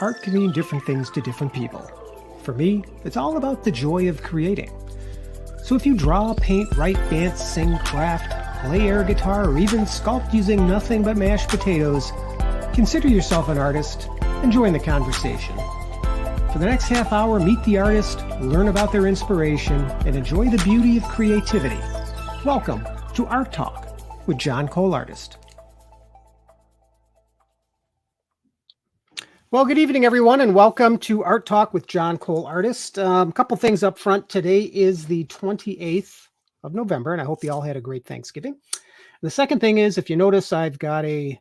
art can mean different things to different people. For me, it's all about the joy of creating. So if you draw, paint, write, dance, sing, craft, play air guitar, or even sculpt using nothing but mashed potatoes, consider yourself an artist and join the conversation. For the next half hour, meet the artist, learn about their inspiration, and enjoy the beauty of creativity. Welcome to Art Talk with John Cole Artist. Well, good evening, everyone, and welcome to Art Talk with John Cole Artist. A couple things up front. Today is the 28th of November, and I hope you all had a great Thanksgiving. The second thing is, if you notice, I've got a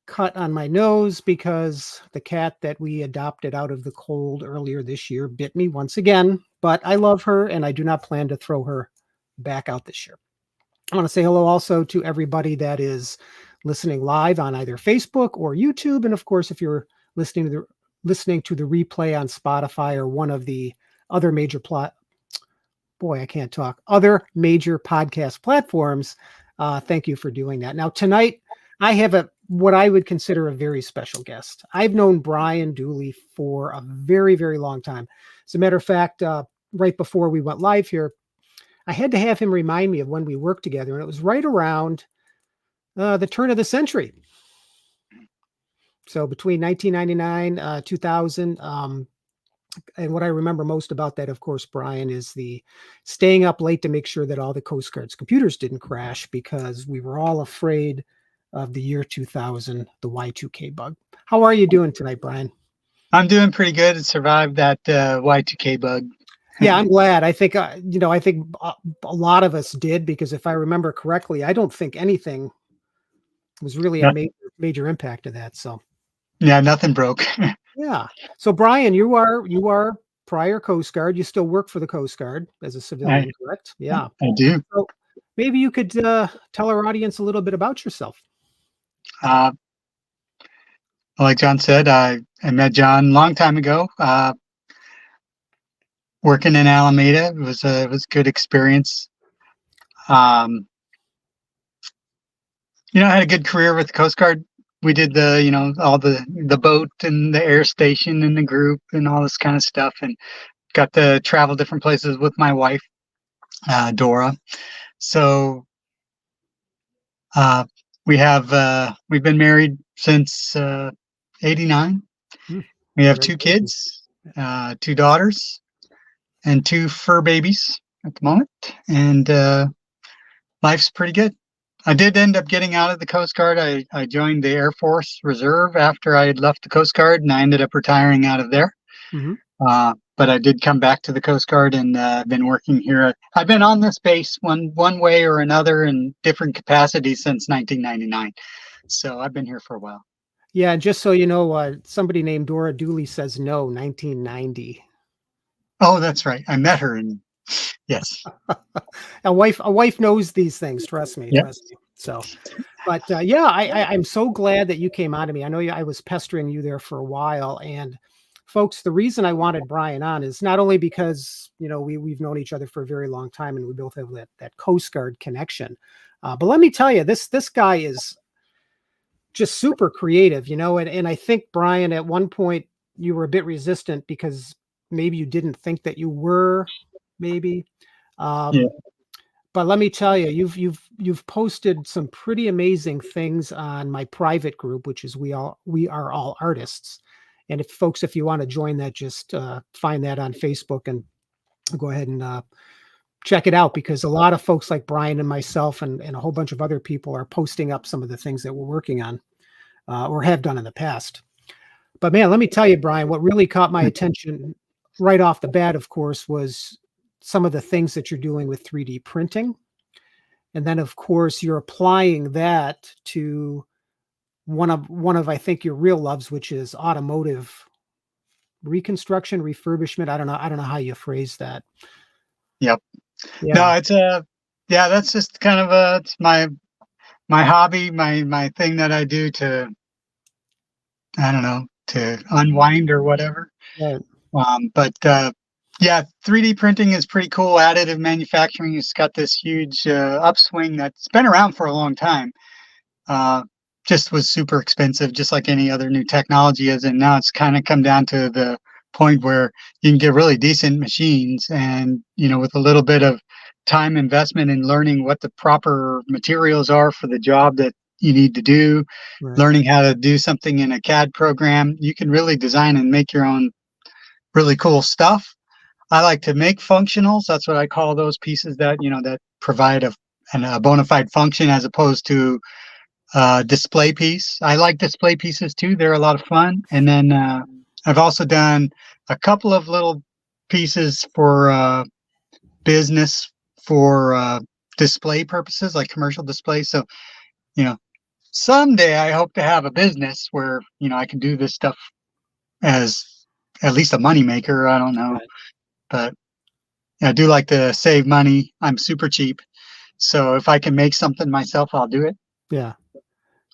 cut on my nose because the cat that we adopted out of the cold earlier this year bit me once again, but I love her, and I do not plan to throw her back out this year. I want to say hello also to everybody that is listening live on either Facebook or YouTube, and of course, if you're listening to the replay on Spotify or one of the other major other major podcast platforms, thank you for doing that. Now tonight I have what I would consider a very special guest. I've known Brian Dooley for a very, very long time. As a matter of fact, right before we went live here, I had to have him remind me of when we worked together, and it was right around the turn of the century. So between 1999, 2000, and what I remember most about that, of course, Brian, is the staying up late to make sure that all the Coast Guard's computers didn't crash because we were all afraid of the year 2000, the Y2K bug. How are you doing tonight, Brian? I'm doing pretty good. I survived that Y2K bug. Yeah, I'm glad. I think, I think a lot of us did, because if I remember correctly, I don't think anything was really a major impact of that. So. Yeah, nothing broke. Yeah. So Brian, you are prior Coast Guard. You still work for the Coast Guard as a civilian, correct? Yeah. I do. So maybe you could tell our audience a little bit about yourself. Like John said, I met John a long time ago. Working in Alameda, it was a good experience. I had a good career with the Coast Guard. We did all the boat and the air station and the group and all this kind of stuff, and got to travel different places with my wife, Dora. So we've been married since 89. We have 2 kids, 2 daughters, and 2 fur babies at the moment, and life's pretty good. I did end up getting out of the Coast Guard. I joined the Air Force Reserve after I had left the Coast Guard, and I ended up retiring out of there. Mm-hmm. But I did come back to the Coast Guard, and been working here. I've been on this base one way or another in different capacities since 1999. So I've been here for a while. Yeah, just so you know, somebody named Dora Dooley says no, 1990. Oh, that's right. I met her in. Yes. A wife knows these things. Trust me. Yep. Trust me. So, but I'm so glad that you came on to me. I know I was pestering you there for a while, and folks, the reason I wanted Brian on is not only because, we've known each other for a very long time and we both have that Coast Guard connection. But let me tell you, this guy is just super creative, and I think, Brian, at one point you were a bit resistant because maybe you didn't think that you were. Maybe. But let me tell you, you've posted some pretty amazing things on my private group, which is We Are All Artists. And if you want to join that, just find that on Facebook and go ahead and check it out, because a lot of folks like Brian and myself and a whole bunch of other people are posting up some of the things that we're working on or have done in the past. But man, let me tell you, Brian, what really caught my attention right off the bat, of course, was some of the things that you're doing with 3D printing. And then, of course, you're applying that to one of I think your real loves, which is automotive reconstruction, refurbishment. I don't know how you phrase that. Yep. Yeah. No, it's that's just kind of it's my hobby, my thing that I do to, I don't know, to unwind or whatever. Right. Yeah, 3D printing is pretty cool. Additive manufacturing has got this huge upswing that's been around for a long time. just was super expensive, just like any other new technology is. And now it's kind of come down to the point where you can get really decent machines, and with a little bit of time investment in learning what the proper materials are for the job that you need to do, Right. learning how to do something in a CAD program, you can really design and make your own really cool stuff. I like to make functionals. That's what I call those pieces that that provide a bona fide function, as opposed to display piece. I like display pieces too. They're a lot of fun. And then I've also done a couple of little pieces for business, for display purposes, like commercial display. So, you know, someday I hope to have a business where, I can do this stuff as at least a money maker. I don't know, Right. but I do like to save money. I'm super cheap. So if I can make something myself, I'll do it. Yeah.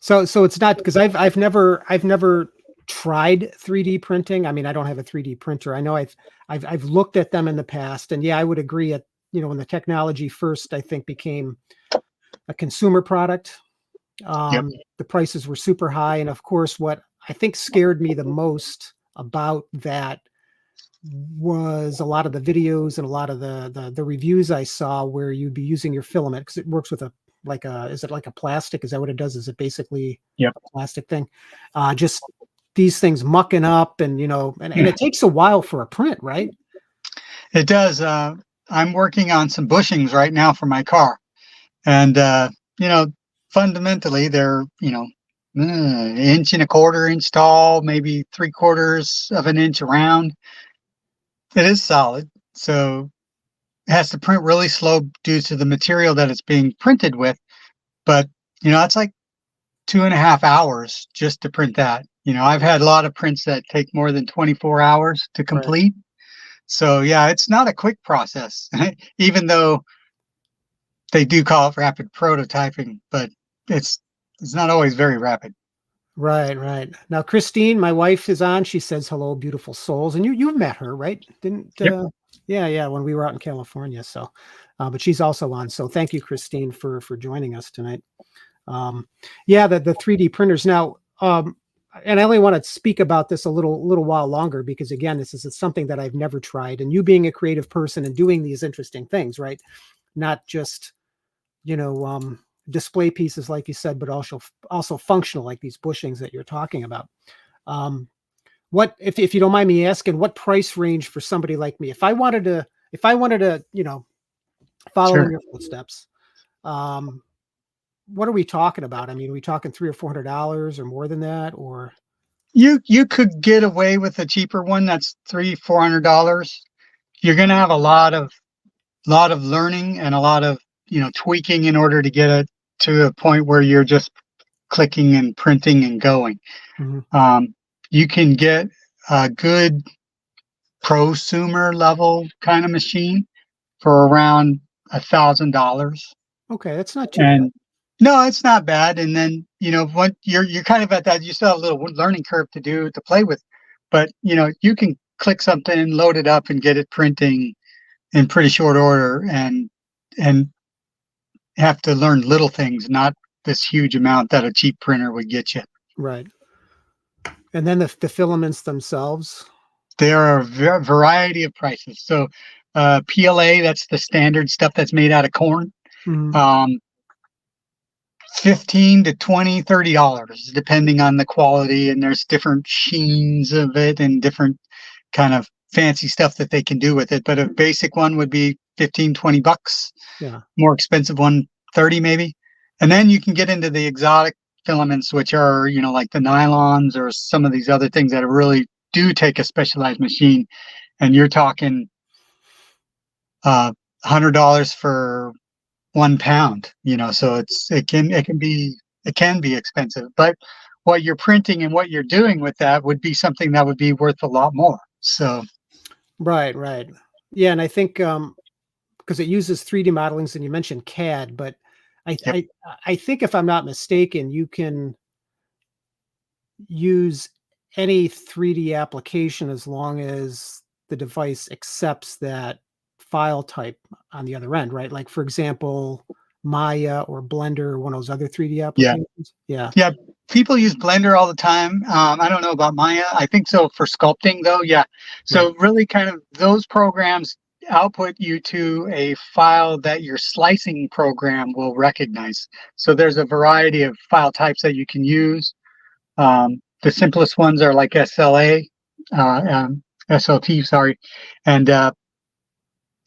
So it's not, because I've never tried 3D printing. I mean, I don't have a 3D printer. I know I've looked at them in the past, and yeah, I would agree when the technology first, I think, became a consumer product, Yep. the prices were super high. And of course, what I think scared me the most about that was a lot of the videos and a lot of the reviews I saw, where you'd be using your filament, because it works with is it like a plastic? Is that what it does? Is it basically Yep. a plastic thing? Just these things mucking up, and and Yeah. it takes a while for a print, right? It does. I'm working on some bushings right now for my car. And, fundamentally, they're, inch and a quarter inch tall, maybe 3/4 of an inch around. It is solid. So it has to print really slow due to the material that it's being printed with. But, it's like 2.5 hours just to print that. I've had a lot of prints that take more than 24 hours to Right. complete. So yeah, it's not a quick process, even though they do call it rapid prototyping, but it's it's not always very rapid. Right, right. Now, Christine, my wife, is on. She says hello, beautiful souls, and you've met her, right? Didn't Yep. Yeah, yeah, when we were out in California. So, but she's also on. So, thank you, Christine, for joining us tonight. Um, yeah, the 3D printers now. And I only want to speak about this a little while longer, because again, this is something that I've never tried. And you being a creative person and doing these interesting things, right? Not just you know, um, display pieces, like you said, but also functional, like these bushings that you're talking about. Um, what if you don't mind me asking, what price range for somebody like me, if I wanted to follow in Sure. your footsteps, um, what are we talking about? I mean, are we talking $300 or $400 or more than that, or? You could get away with a cheaper one that's $300-400. You're gonna have a lot of learning and a lot of tweaking in order to get it to a point where you're just clicking and printing and going. Mhm. Um, you can get a good prosumer level kind of machine for around $1,000. Okay, that's not too bad. And no, it's not bad. And then, when you're kind of at that, you still have a little learning curve to play with, but you can click something, load it up, and get it printing in pretty short order, and have to learn little things, not this huge amount that a cheap printer would get you. Right. And then the filaments themselves. There are a variety of prices. So, PLA, that's the standard stuff that's made out of corn. Mhm. Um, 15 to 20, $30, depending on the quality. And there's different sheens of it and different kind of fancy stuff that they can do with it. But a basic one would be 15, $20. Yeah. More expensive one, 30 maybe. And then you can get into the exotic filaments, which are, like the nylons or some of these other things that really do take a specialized machine. And you're talking $100 for 1 pound, so it can be expensive, but what you're printing and what you're doing with that would be something that would be worth a lot more. So Right, right. Yeah, and I think because it uses 3D modelings, and you mentioned CAD, but I yep. I I think, if I'm not mistaken, you can use any 3D application as long as the device accepts that file type on the other end, right? Like, for example, Maya or Blender or one of those other 3D Yeah. applications. Yeah. Yeah. people use Blender all the time. I don't know about Maya. I think so for sculpting though. Yeah. So Right. really kind of those programs output you to a file that your slicing program will recognize. So there's a variety of file types that you can use. The simplest ones are like SLA, SLT, sorry. And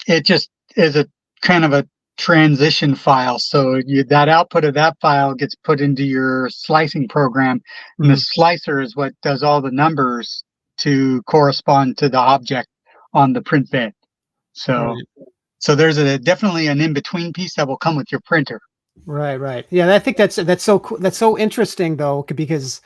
it just is a kind of a transition file. So that output of that file gets put into your slicing program, and the slicer is what does all the numbers to correspond to the object on the print bed. So, Right. so there's definitely an in-between piece that will come with your printer. Right. Yeah, I think that's so cool. That's so interesting though, because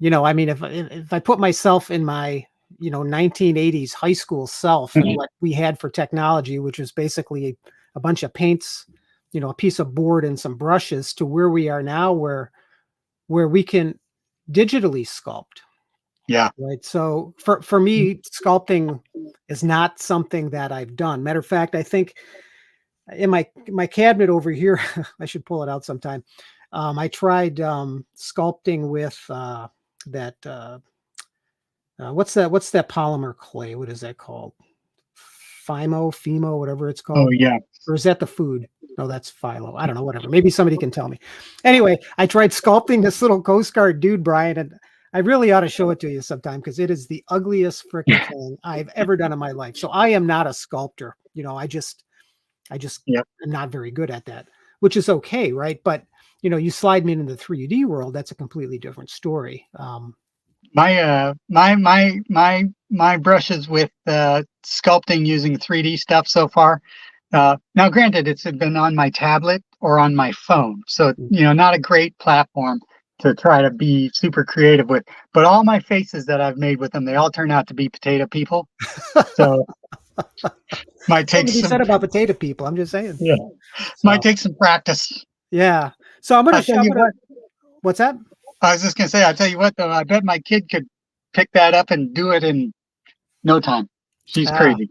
I mean, if I put myself in my 1980s high school self and what we had for technology, which was basically a bunch of paints, a piece of board and some brushes, to where we are now, where we can digitally sculpt. Yeah. Right. So for me, sculpting is not something that I've done. Matter of fact, I think in my cabinet over here, I should pull it out sometime. I tried sculpting with that what's that polymer clay? What is that called? Fimo, whatever it's Oh, called. yeah. Or is that the food? No, that's phyllo. I don't know, whatever. Maybe somebody can tell me. Anyway, I tried sculpting this little Coast Guard dude, Brian, and I really ought to show it to you sometime, because it is the ugliest freaking thing I've ever done in my life. So I am not a sculptor. I just Yep. am not very good at that, which is okay, right? But you slide me into the 3D world, that's a completely different story. My brushes with sculpting using 3D stuff so far. Now, granted, it's been on my tablet or on my phone, so not a great platform to try to be super creative with. But all my faces that I've made with them, they all turn out to be potato people. So might take Something to be some. said about potato people. I'm just saying. Yeah, might So take some practice. yeah. So I'm I'll tell you gonna. what. What's that? I was just gonna say. I'll tell you what, though. I bet my kid could pick that up and do it in no time. She's Ah, crazy.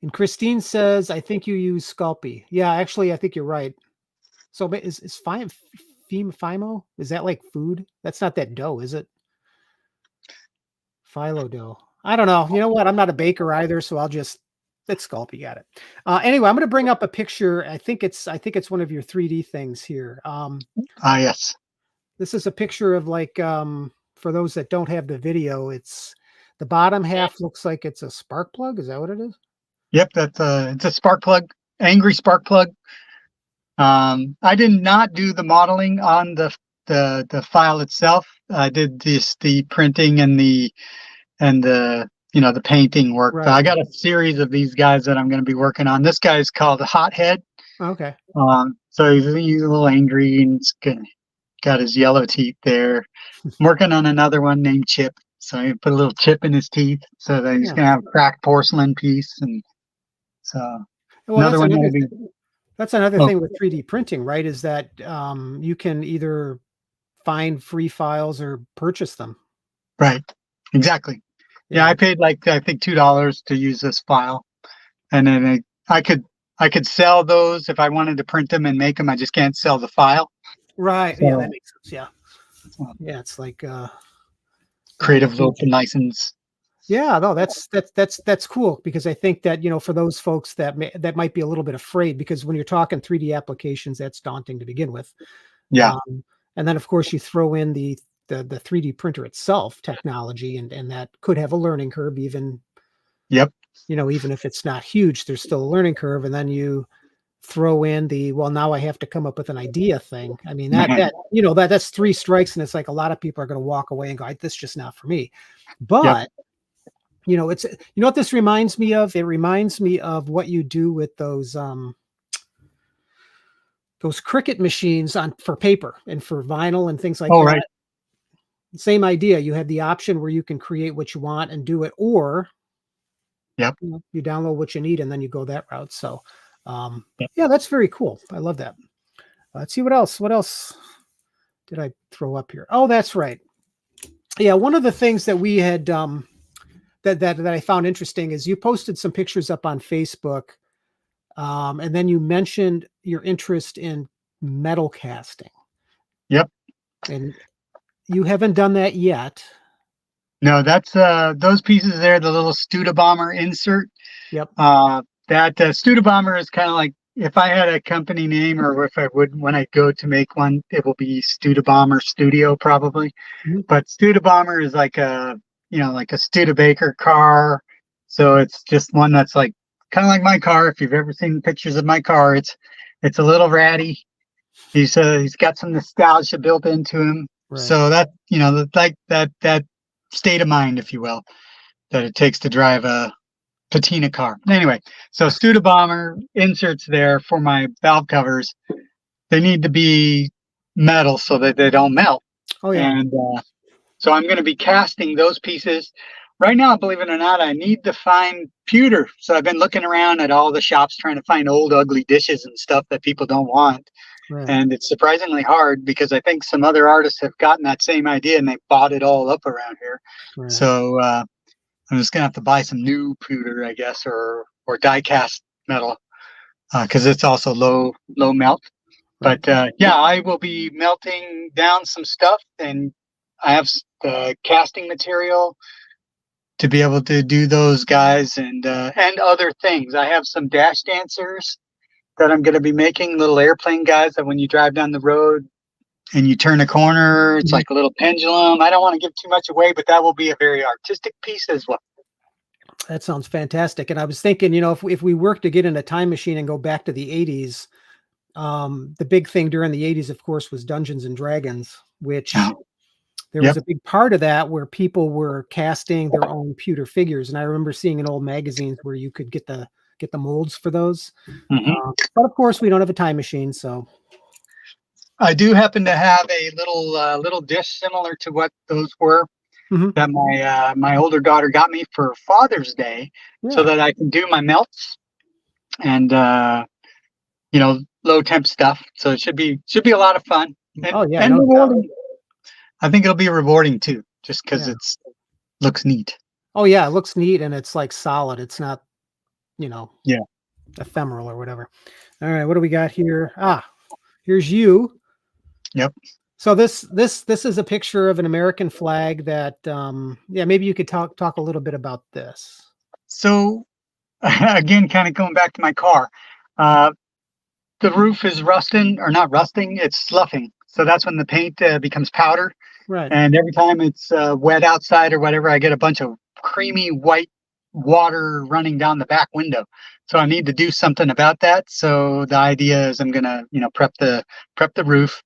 and Christine says, I think you use Sculpey. Yeah, actually, I think you're right. So but is Fimo? Is that like food? That's not that dough, is it? Phyllo dough. I don't know. You know what? I'm not a baker either, so it's Sculpey. Got it. Anyway, I'm going to bring up a picture. I think it's one of your 3D things here. Yes. This is a picture of for those that don't have the video, it's the bottom half looks like it's a spark plug. Is that what it is? Yep, it's a spark plug, angry spark plug. I did not do the modeling on the file itself. I did the printing and the the painting work. Right. I got a series of these guys that I'm going to be working on. This guy's called Hothead. Okay. So he's a little angry and got his yellow teeth there. I'm working on another one named Chip. So he put a little chip in his teeth so that he's going to have a cracked porcelain piece. And so well, another one that'll be. That's another thing with 3D printing, right? Is that you can either find free files or purchase them. Right. Exactly. Yeah, I paid I think $2 to use this file, and then I could sell those if I wanted to print them and make them. I just can't sell the file. Right. So, yeah, that makes sense. Yeah. Yeah, it's like creative open license. Yeah, no, that's cool, because I think that for those folks that might be a little bit afraid, because when you're talking 3D applications, that's daunting to begin with. Yeah, and then of course you throw in the 3D printer itself technology, and that could have a learning curve. Even yep. Even if it's not huge, there's still a learning curve, and then you throw in now I have to come up with an idea thing. I mean that's 3 strikes, and it's like a lot of people are going to walk away and go, "This is just not for me." But it's what this reminds me of. It reminds me of what you do with those Cricut machines for paper and for vinyl and things like that. Right. Same idea. You have the option where you can create what you want and do it, or you download what you need and then you go that route. So yeah, that's very cool. I love that. Let's see what else. What else did I throw up here? Oh, that's right. Yeah, one of the things that we had that I found interesting is you posted some pictures up on Facebook, and then you mentioned your interest in metal casting. Yep. And you haven't done that yet. No, that's those pieces there, the little Studebomber insert. Yep. That Studebomber is kind of like, if I had a company name, or if I would, when I go to make one, it will be Studebomber Studio probably. Mhm. But Studebomber is like a, like a Studebaker car. So it's just one that's like kind of like my car. If you've ever seen pictures of my car, it's a little ratty. He's got some nostalgia built into him. Right. So that, like that state of mind, if you will, that it takes to drive a patina car. Anyway, so Studebomber inserts there for my valve covers. They need to be metal so that they don't melt. Oh yeah. And so I'm going to be casting those pieces. Right now, believe it or not, I need to find pewter. So I've been looking around at all the shops trying to find old, ugly dishes and stuff that people don't want. Right. And it's surprisingly hard because I think some other artists have gotten that same idea and they bought it all up around here. Right. So I'm just gonna have to buy some new pewter, I guess, or die cast metal, because it's also low melt. Right. But yeah, I will be melting down some stuff, and I have the casting material to be able to do those guys and other things. I have some dash dancers that I'm going to be making, little airplane guys that when you drive down the road and you turn a corner, it's like a little pendulum. I don't want to give too much away, but that will be a very artistic piece as well. That sounds fantastic. And I was thinking, if we work to get in a time machine and go back to the 80s, the big thing during the 80s, of course, was Dungeons and Dragons, which there was a big part of that where people were casting their own pewter figures. And I remember seeing in old magazines where you could get the molds for those. But of course, we don't have a time machine, so. I do happen to have a little dish similar to what those were that my older daughter got me for Father's Day, so that I can do my melts and low temp stuff. So it should be a lot of fun. And rewarding. I think it'll be rewarding too, just because it's looks neat. Oh yeah, it looks neat and it's like solid. It's not, ephemeral or whatever. All right, what do we got here? Here's you. Yep. So this is a picture of an American flag that maybe you could talk a little bit about this. So again, kind of going back to my car, the roof is rusting, or not rusting, it's sloughing. So that's when the paint becomes powder. Right. And every time it's wet outside or whatever, I get a bunch of creamy white water running down the back window. So I need to do something about that. So the idea is I'm gonna, prep the roof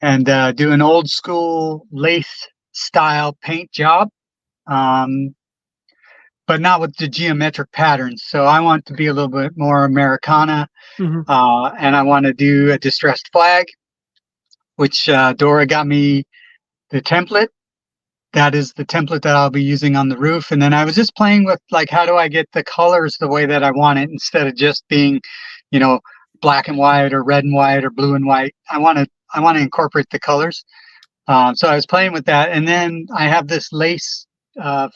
and do an old school lace style paint job, but not with the geometric patterns. So I want to be a little bit more Americana, and I want to do a distressed flag, which Dora got me the template. That is the template that I'll be using on the roof. And then I was just playing with, like, how do I get the colors the way that I want it instead of just being, black and white or red and white or blue and white. I want to incorporate the colors. So I was playing with that. And then I have this lace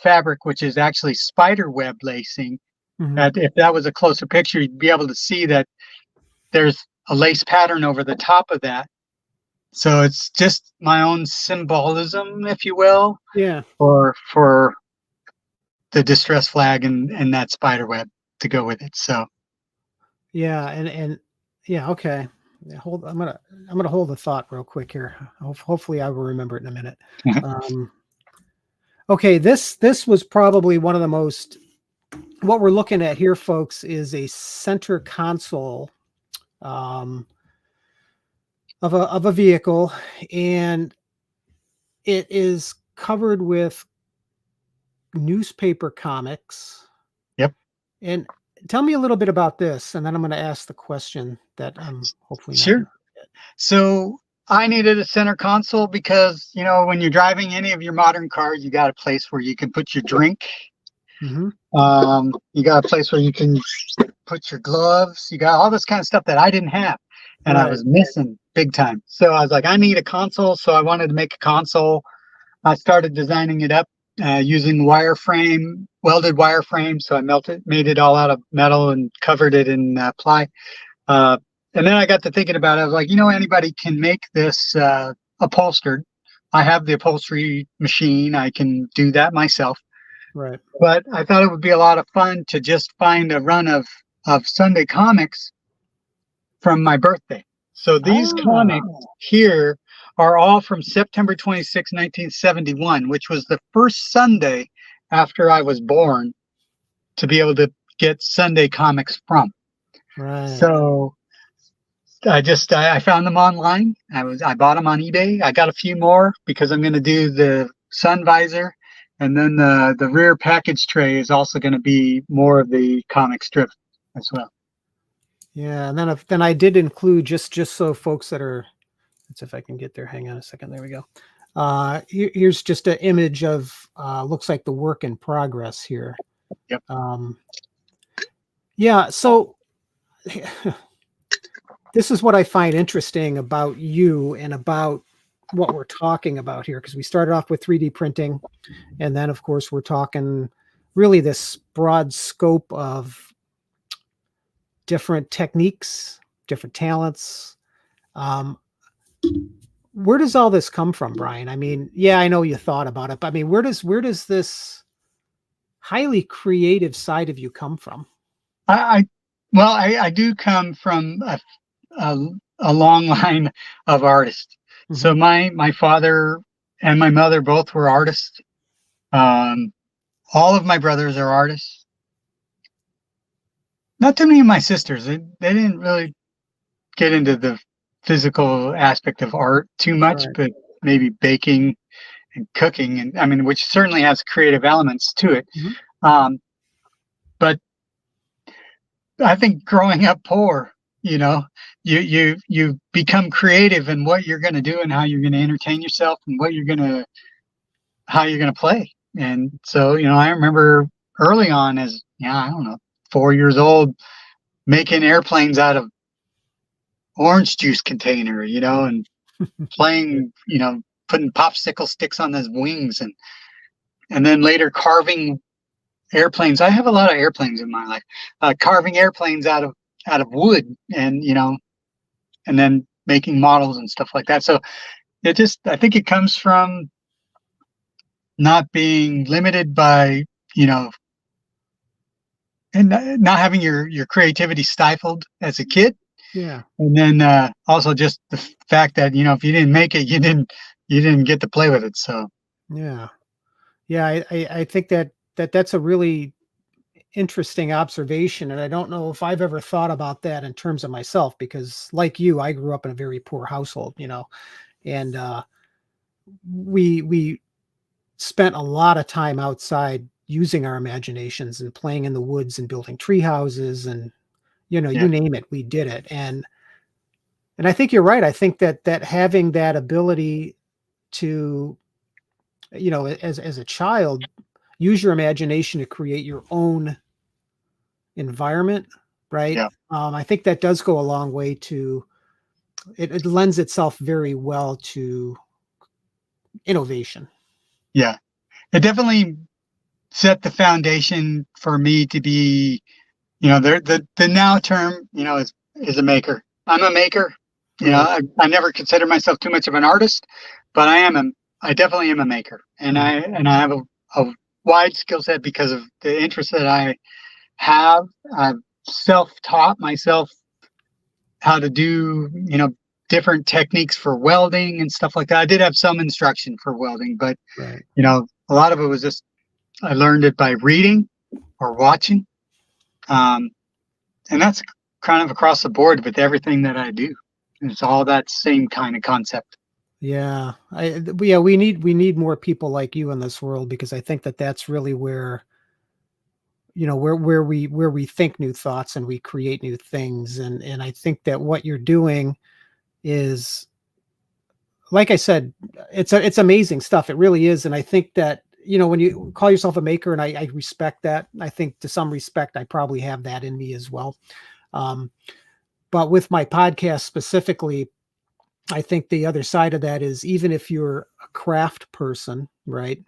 fabric, which is actually spider web lacing. That if that was a closer picture, you'd be able to see that there's a lace pattern over the top of that. So it's just my own symbolism, if you will, for the distress flag and that spider web to go with it. So okay. I'm gonna hold the thought real quick here. Hopefully I will remember it in a minute. Okay, this was probably one of the most. What we're looking at here, folks, is a center console of a vehicle, and it is covered with newspaper comics. Yep. And tell me a little bit about this, and then I'm going to ask the question that I'm hopefully not sure. So I needed a center console because, when you're driving any of your modern cars, you got a place where you can put your drink. You got a place where you can put your gloves. You got all this kind of stuff that I didn't have, and I was missing big time. So I was like, I need a console. So I wanted to make a console. I started designing it up using wireframe, welded wireframe. So I made it all out of metal and covered it in ply. And then I got to thinking about it. I was like, anybody can make this upholstered. I have the upholstery machine. I can do that myself. Right. But I thought it would be a lot of fun to just find a run of Sunday comics from my birthday. So these Ah, comics here are all from September 26, 1971, which was the first Sunday after I was born to be able to get Sunday comics from. right. So I found them online. I bought them on eBay. I got a few more because I'm going to do the sun visor, and then the rear package tray is also going to be more of the comic strip as well. Yeah, and then I did include just so folks that are, let's see if I can get there. Hang on a second. There we go. Here's just an image of looks like the work in progress here. Yep. Yeah, so this is what I find interesting about you and about what we're talking about here, because we started off with 3D printing, and then of course we're talking really this broad scope of different techniques, different talents. Where does all this come from, Brian? I mean, yeah, I know you thought about it, but I mean, where does this highly creative side of you come from? I well, I do come from a long line of artists. So Mhm. my father and my mother both were artists. Um, all of my brothers are artists. Not too many of my sisters. They didn't really get into the physical aspect of art too much, Right. but maybe baking and cooking, and I mean, which certainly has creative elements to it. Mhm. Um, but I think growing up poor, you know, you become creative in what you're going to do and how you're going to entertain yourself and how you're going to play. And so, I remember early on as, I don't know, 4 years old, making airplanes out of orange juice container, and playing, putting popsicle sticks on those wings, and then later carving airplanes. I have a lot of airplanes in my life. Carving airplanes out of wood, and then making models and stuff like that. So I think it comes from not being limited by, and not having your creativity stifled as a kid. Yeah. And then also just the fact that, if you didn't make it, you didn't get to play with it. So Yeah. Yeah. I think that's a really interesting observation. And I don't know if I've ever thought about that in terms of myself, because like you, I grew up in a very poor household, and we spent a lot of time outside using our imaginations and playing in the woods and building tree houses, and you yeah, name it, we did it. And I think you're right. I think that having that ability to, as a child, use your imagination to create your own environment, right? yeah, I think that does go a long way to it lends itself very well to innovation. yeah. It definitely set the foundation for me to be, the now term, is a maker. I'm a maker. Right. I never consider myself too much of an artist, but I definitely am a maker, and Mhm. I have a wide skill set because of the interest that I have. I've self-taught myself how to do, different techniques for welding and stuff like that. I did have some instruction for welding, but Right. a lot of it was just I learned it by reading or watching. Um, and that's kind of across the board with everything that I do. It's all that same kind of concept. Yeah. Yeah, we need more people like you in this world, because I think that that's really where, where we think new thoughts and we create new things. And I think that what you're doing is, like I said, it's amazing stuff. It really is. And I think that, when you call yourself a maker, and I respect that. I think to some respect, I probably have that in me as well. Um, but with my podcast specifically, I think the other side of that is, even if you're a craft person, right?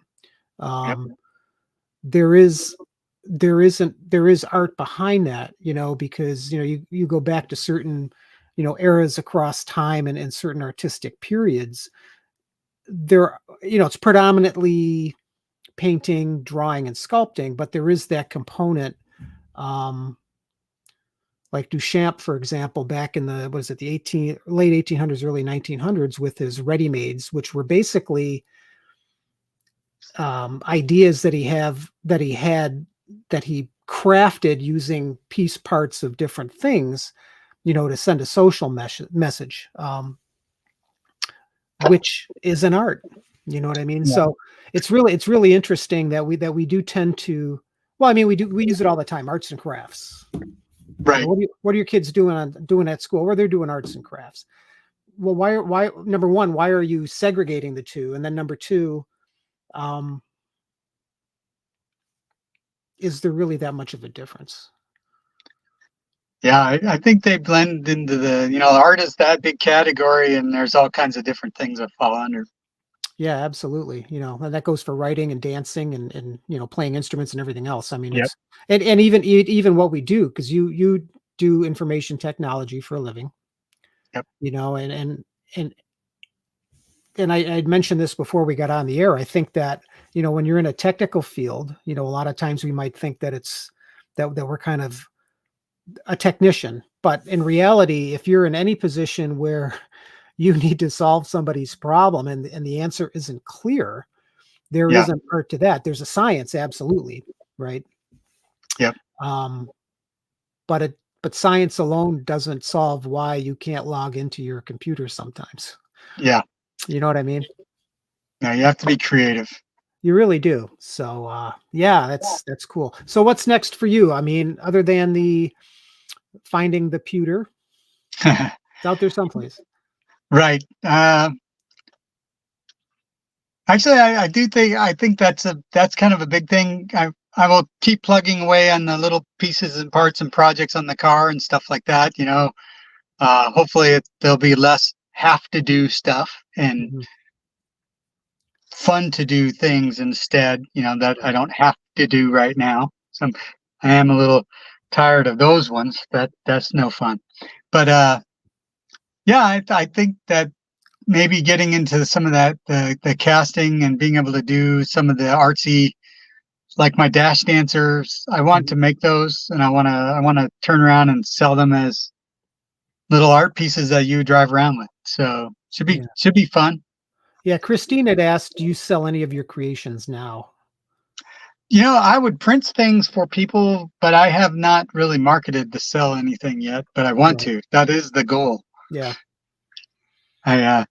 Yep. Um, there is there is art behind that, because you go back to certain eras across time, and certain artistic periods. there, it's predominantly painting, drawing, and sculpting, but there is that component. Um, like Duchamp, for example, back in the, was it the late 1800s, early 1900s, with his ready-mades, which were basically ideas that he crafted using piece parts of different things, to send a social message, which is an art. You know what I mean? Yeah. So it's really interesting that we do tend to. Well, I mean, we use it all the time, arts and crafts. Right. What are your kids doing at school? Where they're doing arts and crafts? Well, why number one, why are you segregating the two? And then number two, is there really that much of a difference? Yeah, I think they blend into the art is that big category, and there's all kinds of different things that fall under. Yeah, absolutely. And that goes for writing and dancing and playing instruments and everything else. I mean, Yep. it's and even what we do, because you do information technology for a living. Yep. And I'd mentioned this before we got on the air. I think that, when you're in a technical field, a lot of times we might think that that we're kind of a technician, but in reality, if you're in any position where you need to solve somebody's problem and the answer isn't clear, there Yeah. is an art to that. There's a science, absolutely, right? Yep. But science alone doesn't solve why you can't log into your computer sometimes. Yeah. You know what I mean? Yeah, you have to be creative. You really do. So yeah, that's cool. So what's next for you? I mean, other than the finding the pewter, it's out there someplace. Right. Actually, I think that's kind of a big thing. I will keep plugging away on the little pieces and parts and projects on the car and stuff like that. Hopefully there'll be less have to do stuff and fun to do things instead. That I don't have to do right now. So I am a little tired of those ones. That's no fun. But yeah, I think that maybe getting into some of that, the casting and being able to do some of the artsy, like my dash dancers, I want to make those, and I want to turn around and sell them as little art pieces that you drive around with. So should be fun. Yeah, Christine had asked, do you sell any of your creations now? I would print things for people, but I have not really marketed to sell anything yet, but I want to. That is the goal. Yeah. I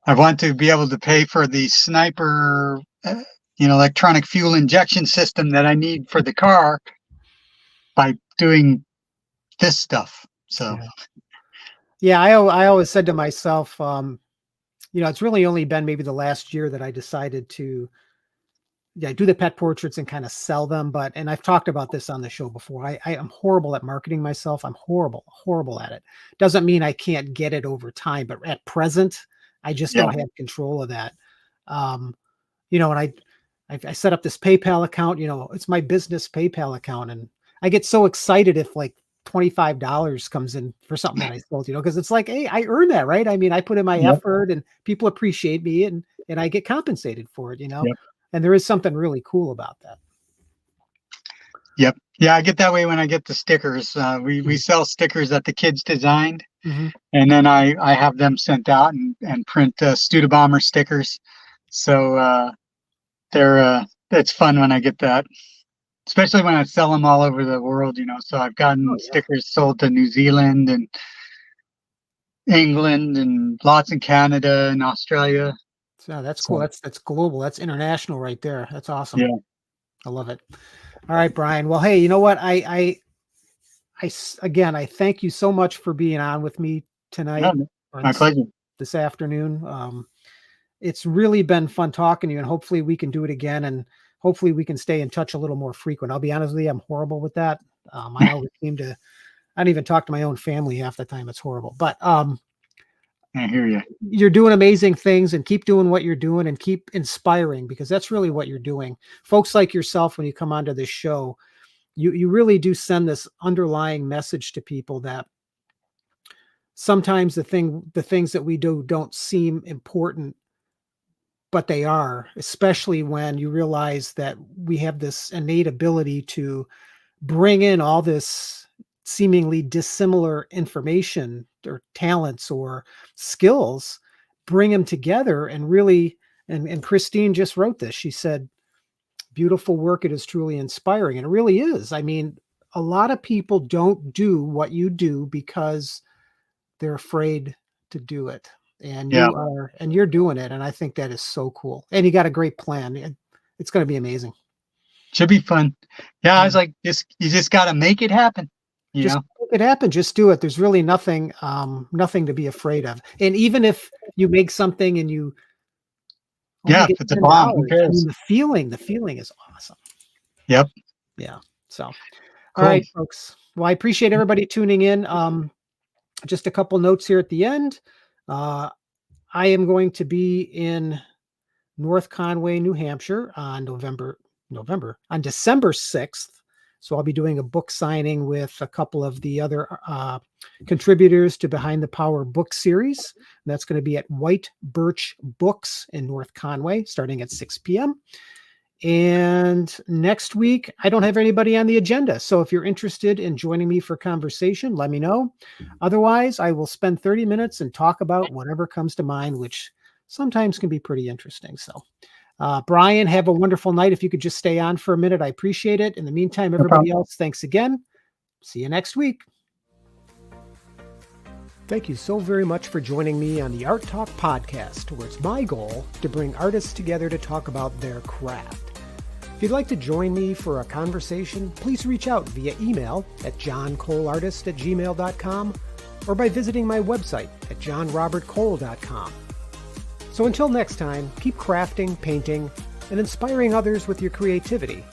want to be able to pay for the sniper, electronic fuel injection system that I need for the car by doing this stuff. So, yeah, I always said to myself, it's really only been maybe the last year that I decided to do the pet portraits and kind of sell them. And I've talked about this on the show before. I am horrible at marketing myself. I'm horrible at it. Doesn't mean I can't get it over time, but at present, I just don't have control of that. And I set up this PayPal account, it's my business PayPal account. And I get so excited if like $25 comes in for something that I sold, because it's like, hey, I earned that, right? I mean, I put in my effort and people appreciate me and I get compensated for it, and there is something really cool about that. Yep. Yeah, I get that way when I get the stickers. We sell stickers that the kids designed, and then I have them sent out and print Studebomber stickers. So it's fun when I get that, especially when I sell them all over the world. So I've gotten stickers sold to New Zealand and England and lots in Canada and Australia. So that's cool. That's global. That's international right there. That's awesome. Yeah. I love it. All right, Brian. Well, hey, you know what? Again, I thank you so much for being on with me tonight. My pleasure. This afternoon. It's really been fun talking to you, and hopefully we can do it again, and hopefully we can stay in touch a little more frequent. I'll be honest with you, I'm horrible with that. I always seem to, I don't even talk to my own family half the time. It's horrible. But I hear you. You're doing amazing things, and keep doing what you're doing and keep inspiring, because that's really what you're doing. Folks like yourself, when you come onto this show, you really do send this underlying message to people that sometimes the things that we do don't seem important, but they are, especially when you realize that we have this innate ability to bring in all this seemingly dissimilar information or talents or skills, bring them together and really, and Christine just wrote this. She said, beautiful work. It is truly inspiring. And it really is. I mean, a lot of people don't do what you do because they're afraid to do it. And Yeah. you're doing it. And I think that is so cool. And you got a great plan. It's going to be amazing. Should be fun. Yeah, I was like, you just got to make it happen. Just make it happen. Just do it. There's really nothing to be afraid of. And even if you make something and you if it's a bomb, who cares? I mean, the feeling is awesome. Yep. Yeah. So, Cool. All right, folks. Well, I appreciate everybody tuning in. Just a couple notes here at the end. I am going to be in North Conway, New Hampshire on December 6th. So I'll be doing a book signing with a couple of the other contributors to Behind the Power book series. And that's going to be at White Birch Books in North Conway, starting at 6 p.m. And next week, I don't have anybody on the agenda. So if you're interested in joining me for conversation, let me know. Otherwise, I will spend 30 minutes and talk about whatever comes to mind, which sometimes can be pretty interesting. So, Brian, have a wonderful night. If you could just stay on for a minute, I appreciate it. In the meantime, everybody else, thanks again. See you next week. Thank you so very much for joining me on the Art Talk podcast, where it's my goal to bring artists together to talk about their craft. If you'd like to join me for a conversation, please reach out via email at johncoleartist@gmail.com or by visiting my website at johnrobertcole.com. So until next time, keep crafting, painting, and inspiring others with your creativity.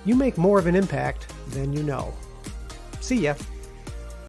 You make more of an impact than you know. See ya.